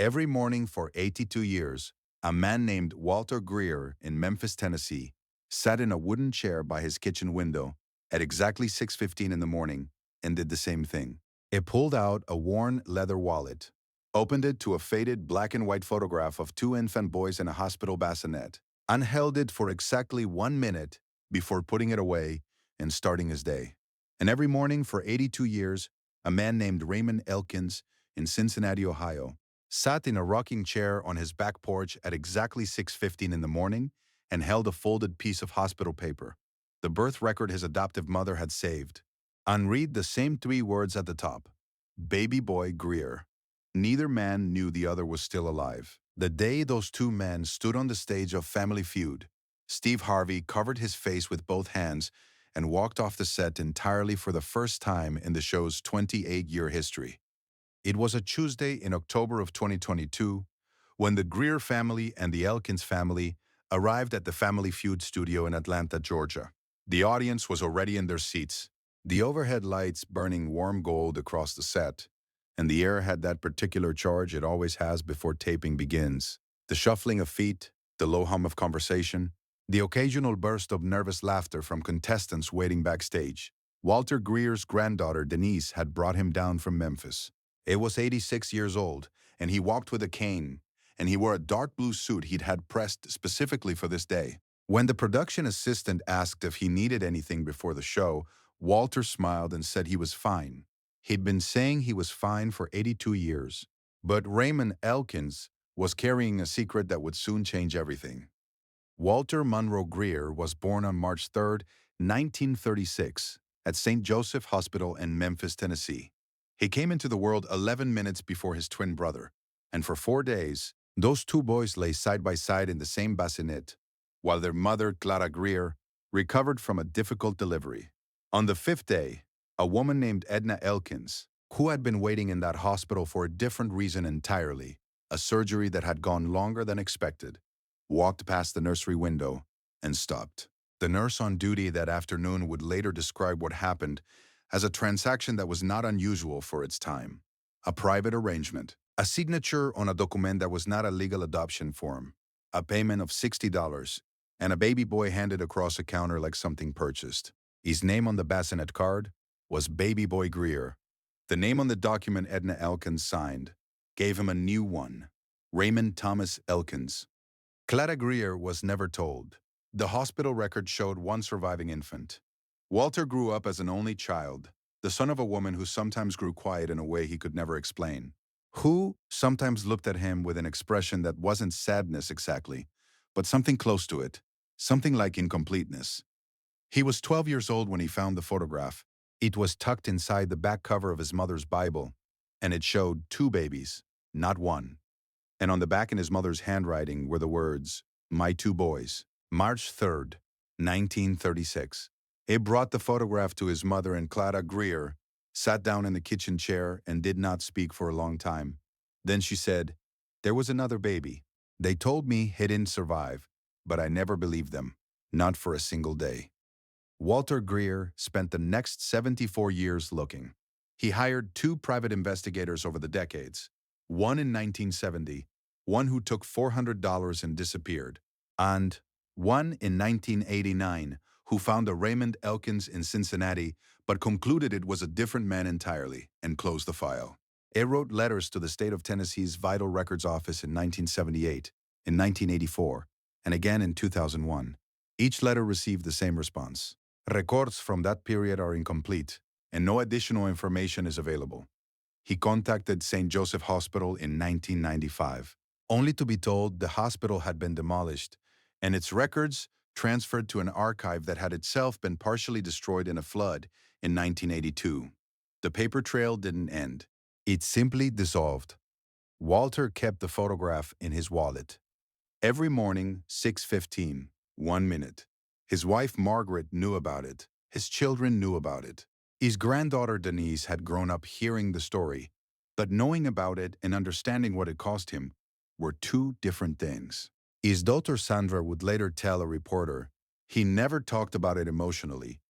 Every morning for 82 years, a man named Walter Greer in Memphis, Tennessee, sat in a wooden chair by his kitchen window at exactly 6:15 in the morning and did the same thing. He pulled out a worn leather wallet, opened it to a faded black and white photograph of two infant boys in a hospital bassinet, and held it for exactly 1 minute before putting it away and starting his day. And every morning for 82 years, a man named Raymond Elkins in Cincinnati, Ohio, sat in a rocking chair on his back porch at exactly 6:15 in the morning and held a folded piece of hospital paper, the birth record his adoptive mother had saved, and read the same three words at the top: Baby Boy Greer. Neither man knew the other was still alive. The day those two men stood on the stage of Family Feud, Steve Harvey covered his face with both hands and walked off the set entirely for the first time in the show's 28-year history. It was a Tuesday in October of 2022 when the Greer family and the Elkins family arrived at the Family Feud studio in Atlanta, Georgia. The audience was already in their seats, the overhead lights burning warm gold across the set, and the air had that particular charge it always has before taping begins. The shuffling of feet, the low hum of conversation, the occasional burst of nervous laughter from contestants waiting backstage. Walter Greer's granddaughter, Denise, had brought him down from Memphis. He was 86 years old, and he walked with a cane, and he wore a dark blue suit he'd had pressed specifically for this day. When the production assistant asked if he needed anything before the show, Walter smiled and said he was fine. He'd been saying he was fine for 82 years. But Raymond Elkins was carrying a secret that would soon change everything. Walter Monroe Greer was born on March 3, 1936, at St. Joseph Hospital in Memphis, Tennessee. He came into the world 11 minutes before his twin brother, and for 4 days, those two boys lay side by side in the same bassinet, while their mother, Clara Greer, recovered from a difficult delivery. On the 5th day, a woman named Edna Elkins, who had been waiting in that hospital for a different reason entirely, a surgery that had gone longer than expected, walked past the nursery window and stopped. The nurse on duty that afternoon would later describe what happened as a transaction that was not unusual for its time. A private arrangement, a signature on a document that was not a legal adoption form, a payment of $60, and a baby boy handed across a counter like something purchased. His name on the bassinet card was Baby Boy Greer. The name on the document Edna Elkins signed gave him a new one: Raymond Thomas Elkins. Clara Greer was never told. The hospital record showed one surviving infant. Walter grew up as an only child, the son of a woman who sometimes grew quiet in a way he could never explain, who sometimes looked at him with an expression that wasn't sadness exactly, but something close to it, something like incompleteness. He was 12 years old when he found the photograph. It was tucked inside the back cover of his mother's Bible, and it showed two babies, not one. And on the back in his mother's handwriting were the words, "My two boys, March 3rd, 1936. He brought the photograph to his mother, and Clara Greer sat down in the kitchen chair and did not speak for a long time. Then she said, "There was another baby. They told me he didn't survive, but I never believed them, not for a single day." Walter Greer spent the next 74 years looking. He hired two private investigators over the decades, one in 1970, one who took $400 and disappeared, and one in 1989 who found a Raymond Elkins in Cincinnati but concluded it was a different man entirely and closed the file. He wrote letters to the state of Tennessee's Vital Records Office in 1978, in 1984, and again in 2001. Each letter received the same response: "Records from that period are incomplete, and no additional information is available." He contacted St. Joseph Hospital in 1995, only to be told the hospital had been demolished and its records transferred to an archive that had itself been partially destroyed in a flood in 1982. The paper trail didn't end. It simply dissolved. Walter kept the photograph in his wallet. Every morning, 6:15, 1 minute. His wife Margaret knew about it. His children knew about it. His granddaughter Denise had grown up hearing the story, but knowing about it and understanding what it cost him were two different things. His daughter Sandra would later tell a reporter, he never talked about it emotionally.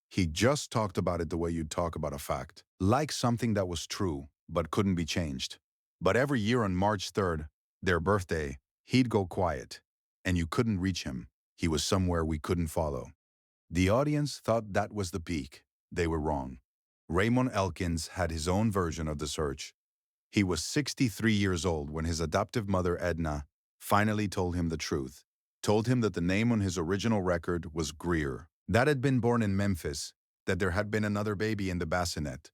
He just talked about it the way you'd talk about a fact, like something that was true but couldn't be changed. But every year on March 3rd, their birthday, he'd go quiet, and you couldn't reach him. He was somewhere we couldn't follow. The audience thought that was the peak. They were wrong. Raymond Elkins had his own version of the search. He was 63 years old when his adoptive mother, Edna, finally told him the truth. Told him that the name on his original record was Greer. That had been born in Memphis, that there had been another baby in the bassinet.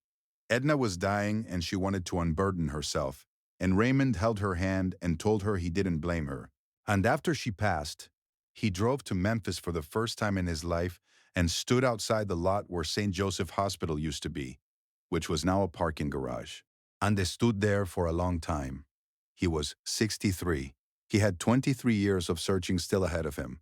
Edna was dying and she wanted to unburden herself, and Raymond held her hand and told her he didn't blame her. And after she passed, he drove to Memphis for the first time in his life and stood outside the lot where St. Joseph Hospital used to be, which was now a parking garage. And they stood there for a long time. He was 63. He had 23 years of searching still ahead of him.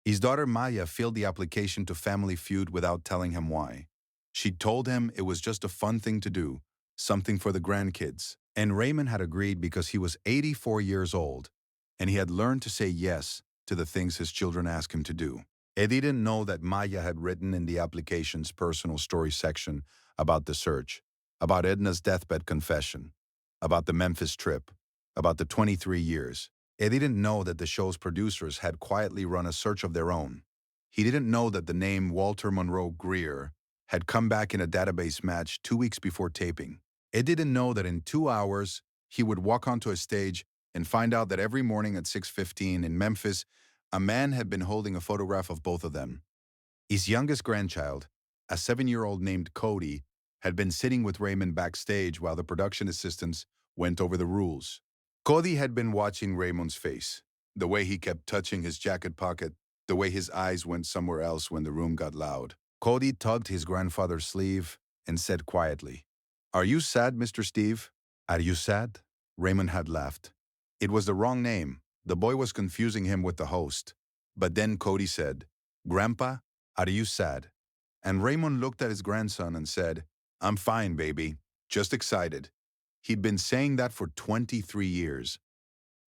His daughter Maya filled the application to Family Feud without telling him why. She told him it was just a fun thing to do, something for the grandkids. And Raymond had agreed because he was 84 years old, and he had learned to say yes to the things his children asked him to do. Eddie didn't know that Maya had written in the application's personal story section about the search, about Edna's deathbed confession, about the Memphis trip, about the 23 years. Eddie didn't know that the show's producers had quietly run a search of their own. He didn't know that the name Walter Monroe Greer had come back in a database match 2 weeks before taping. Eddie didn't know that in 2 hours, he would walk onto a stage and find out that every morning at 6:15 in Memphis, a man had been holding a photograph of both of them. His youngest grandchild, a 7-year-old named Cody, had been sitting with Raymond backstage while the production assistants went over the rules. Cody had been watching Raymond's face, the way he kept touching his jacket pocket, the way his eyes went somewhere else when the room got loud. Cody tugged his grandfather's sleeve and said quietly, "Are you sad, Mr. Steve?" "Are you sad?" Raymond had laughed. It was the wrong name. The boy was confusing him with the host. But then Cody said, "Grandpa, are you sad?" And Raymond looked at his grandson and said, "I'm fine, baby. Just excited." He'd been saying that for 23 years.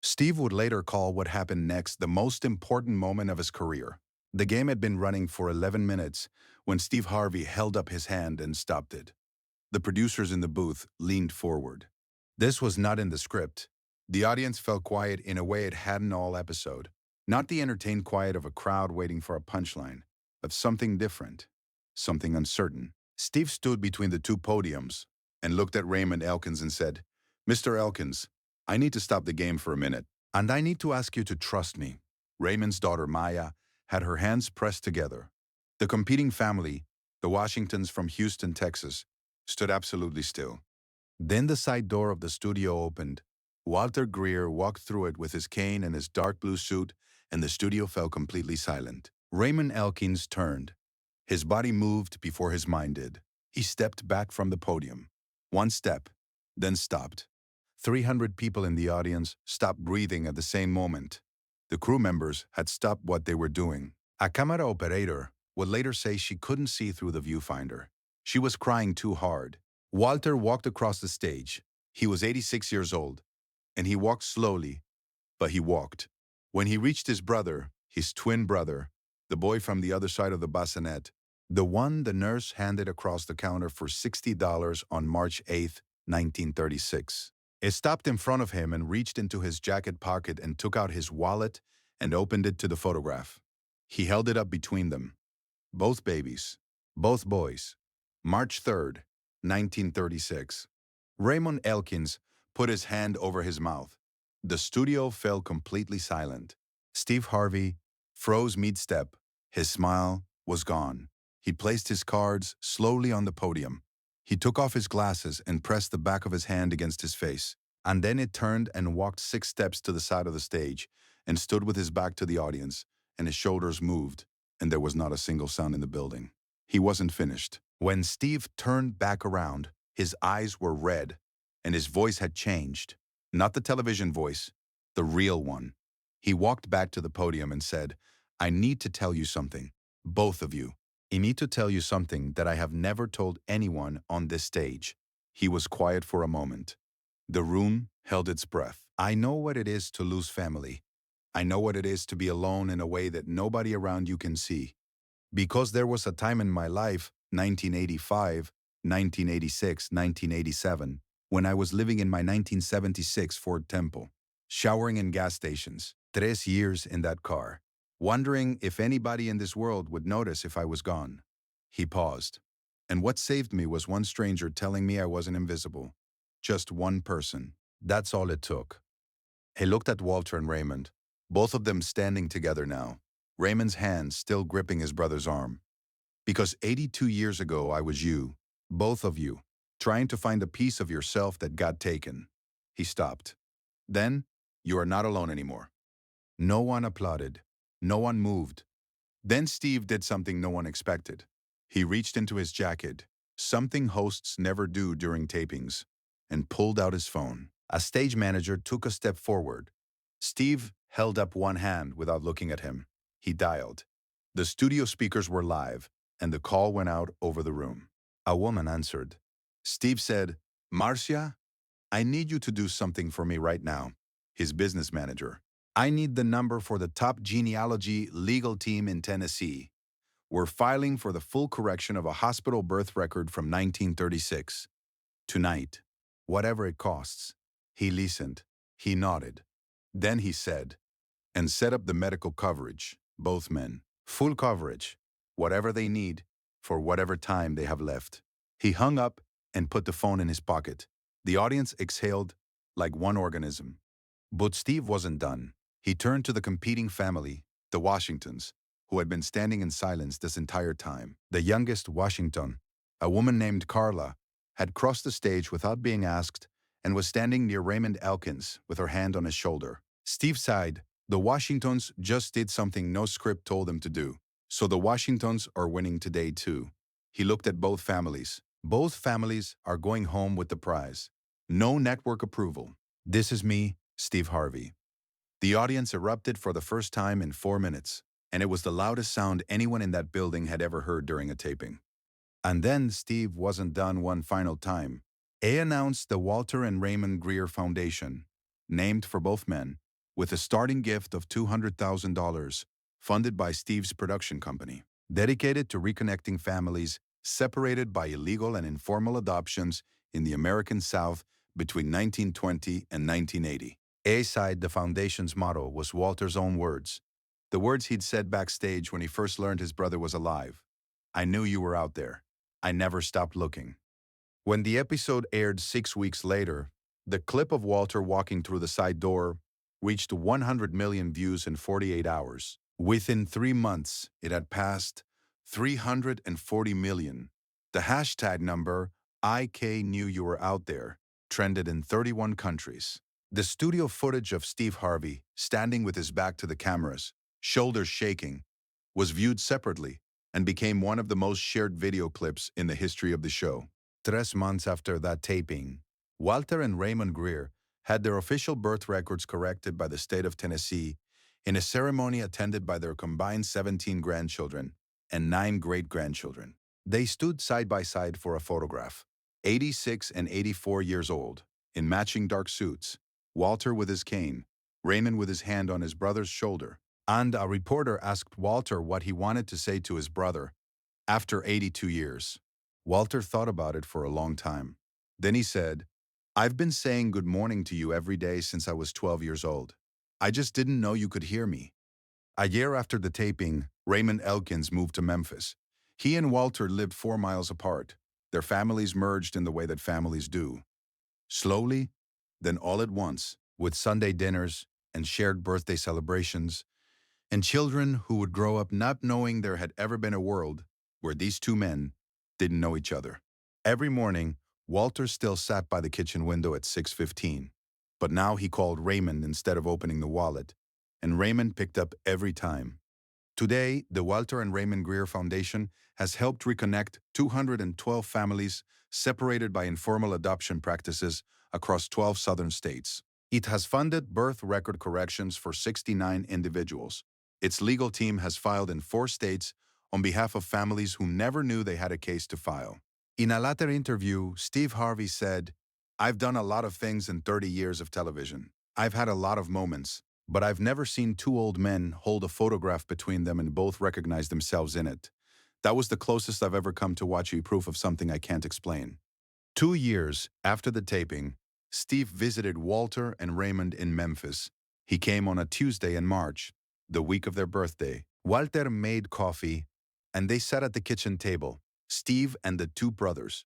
Steve would later call what happened next the most important moment of his career. The game had been running for 11 minutes when Steve Harvey held up his hand and stopped it. The producers in the booth leaned forward. This was not in the script. The audience fell quiet in a way it hadn't all episode. Not the entertained quiet of a crowd waiting for a punchline, but something different, something uncertain. Steve stood between the two podiums and looked at Raymond Elkins and said, "Mr. Elkins, I need to stop the game for a minute, and I need to ask you to trust me." Raymond's daughter Maya had her hands pressed together. The competing family, the Washingtons from Houston, Texas, stood absolutely still. Then the side door of the studio opened. Walter Greer walked through it with his cane and his dark blue suit, and the studio fell completely silent. Raymond Elkins turned. His body moved before his mind did. He stepped back from the podium. One step, then stopped. 300 people in the audience stopped breathing at the same moment. The crew members had stopped what they were doing. A camera operator would later say she couldn't see through the viewfinder. She was crying too hard. Walter walked across the stage. He was 86 years old, and he walked slowly, but he walked. When he reached his brother, his twin brother, the boy from the other side of the bassinet, the one the nurse handed across the counter for $60 on March 8, 1936. He stopped in front of him and reached into his jacket pocket and took out his wallet and opened it to the photograph. He held it up between them. Both babies, both boys. March 3rd, 1936. Raymond Elkins put his hand over his mouth. The studio fell completely silent. Steve Harvey froze mid-step. His smile was gone. He placed his cards slowly on the podium. He took off his glasses and pressed the back of his hand against his face. And then it turned and walked 6 steps to the side of the stage and stood with his back to the audience, and his shoulders moved, and there was not a single sound in the building. He wasn't finished. When Steve turned back around, his eyes were red, and his voice had changed. Not the television voice, the real one. He walked back to the podium and said, "I need to tell you something, both of you. I need to tell you something that I have never told anyone on this stage." He was quiet for a moment. The room held its breath. "I know what it is to lose family. I know what it is to be alone in a way that nobody around you can see. Because there was a time in my life, 1985, 1986, 1987, when I was living in my 1976 Ford Tempo, showering in gas stations, 3 years in that car, wondering if anybody in this world would notice if I was gone. He paused. And what saved me was one stranger telling me I wasn't invisible. Just one person. That's all it took. He looked at Walter and Raymond, both of them standing together now, Raymond's hand still gripping his brother's arm. Because 82 years ago I was you, both of you, trying to find a piece of yourself that got taken. He stopped. Then, you are not alone anymore. No one applauded. No one moved. Then Steve did something no one expected. He reached into his jacket, something hosts never do during tapings, and pulled out his phone. A stage manager took a step forward. Steve held up one hand without looking at him. He dialed. The studio speakers were live, and the call went out over the room. A woman answered. Steve said, Marcia, I need you to do something for me right now. His business manager. I need the number for the top genealogy legal team in Tennessee. We're filing for the full correction of a hospital birth record from 1936. Tonight. Whatever it costs. He listened. He nodded. Then he said, and set up the medical coverage, both men. Full coverage. Whatever they need, for whatever time they have left. He hung up and put the phone in his pocket. The audience exhaled like one organism. But Steve wasn't done. He turned to the competing family, the Washingtons, who had been standing in silence this entire time. The youngest Washington, a woman named Carla, had crossed the stage without being asked and was standing near Raymond Elkins with her hand on his shoulder. Steve sighed. The Washingtons just did something no script told them to do. So the Washingtons are winning today too. He looked at both families. Both families are going home with the prize. No network approval. This is me, Steve Harvey. The audience erupted for the first time in 4 minutes, and it was the loudest sound anyone in that building had ever heard during a taping. And then Steve wasn't done one final time. He announced the Walter and Raymond Greer Foundation, named for both men, with a starting gift of $200,000, funded by Steve's production company, dedicated to reconnecting families separated by illegal and informal adoptions in the American South between 1920 and 1980. Aside, the foundation's motto was Walter's own words, the words he'd said backstage when he first learned his brother was alive. I knew you were out there. I never stopped looking. When the episode aired 6 weeks later, the clip of Walter walking through the side door reached 100 million views in 48 hours. Within 3 months, it had passed 340 million. The hashtag number, IK knew you were out there, trended in 31 countries. The studio footage of Steve Harvey, standing with his back to the cameras, shoulders shaking, was viewed separately and became one of the most shared video clips in the history of the show. 3 months after that taping, Walter and Raymond Greer had their official birth records corrected by the state of Tennessee in a ceremony attended by their combined 17 grandchildren and 9 great-grandchildren. They stood side by side for a photograph, 86 and 84 years old, in matching dark suits, Walter with his cane, Raymond with his hand on his brother's shoulder. And a reporter asked Walter what he wanted to say to his brother after 82 years. Walter thought about it for a long time. Then he said, I've been saying good morning to you every day since I was 12 years old. I just didn't know you could hear me. A year after the taping, Raymond Elkins moved to Memphis. He and Walter lived 4 miles apart. Their families merged in the way that families do. Slowly, then all at once, with Sunday dinners and shared birthday celebrations, and children who would grow up not knowing there had ever been a world where these two men didn't know each other. Every morning, Walter still sat by the kitchen window at 6:15, but now he called Raymond instead of opening the wallet, and Raymond picked up every time. Today, the Walter and Raymond Greer Foundation has helped reconnect 212 families separated by informal adoption practices across 12 southern states. It has funded birth record corrections for 69 individuals. Its legal team has filed in 4 states on behalf of families who never knew they had a case to file. In a later interview, Steve Harvey said, I've done a lot of things in 30 years of television. I've had a lot of moments, but I've never seen 2 old men hold a photograph between them and both recognize themselves in it. That was the closest I've ever come to watching proof of something I can't explain. 2 years after the taping, Steve visited Walter and Raymond in Memphis. He came on a Tuesday in March, the week of their birthday. Walter made coffee, and they sat at the kitchen table, Steve and the two brothers.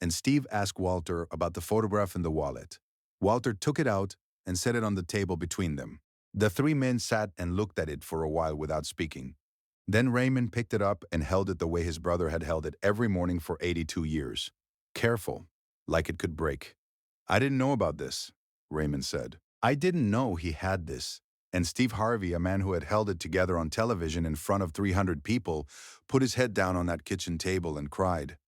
And Steve asked Walter about the photograph in the wallet. Walter took it out and set it on the table between them. The three men sat and looked at it for a while without speaking. Then Raymond picked it up and held it the way his brother had held it every morning for 82 years. Careful, like it could break. I didn't know about this, Raymond said. I didn't know he had this. And Steve Harvey, a man who had held it together on television in front of 300 people, put his head down on that kitchen table and cried.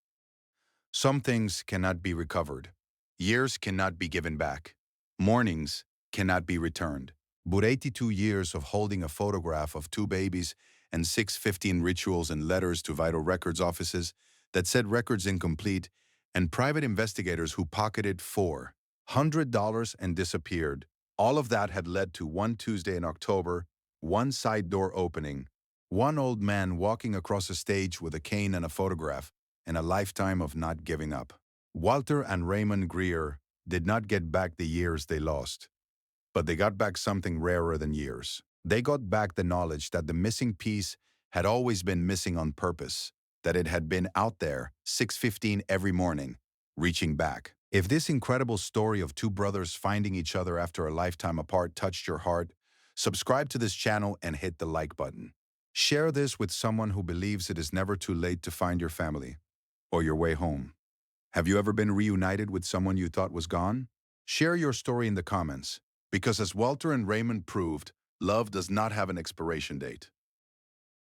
Some things cannot be recovered. Years cannot be given back. Mornings cannot be returned. But 82 years of holding a photograph of two babies and 615 rituals and letters to vital records offices that said records incomplete, and private investigators who pocketed $400 and disappeared. All of that had led to one Tuesday in October, one side door opening, one old man walking across a stage with a cane and a photograph, and a lifetime of not giving up. Walter and Raymond Greer did not get back the years they lost, but they got back something rarer than years. They got back the knowledge that the missing piece had always been missing on purpose, that it had been out there 6:15 every morning, reaching back. If this incredible story of two brothers finding each other after a lifetime apart touched your heart, subscribe to this channel and hit the like button. Share this with someone who believes it is never too late to find your family or your way home. Have you ever been reunited with someone you thought was gone? Share your story in the comments, because as Walter and Raymond proved, love does not have an expiration date.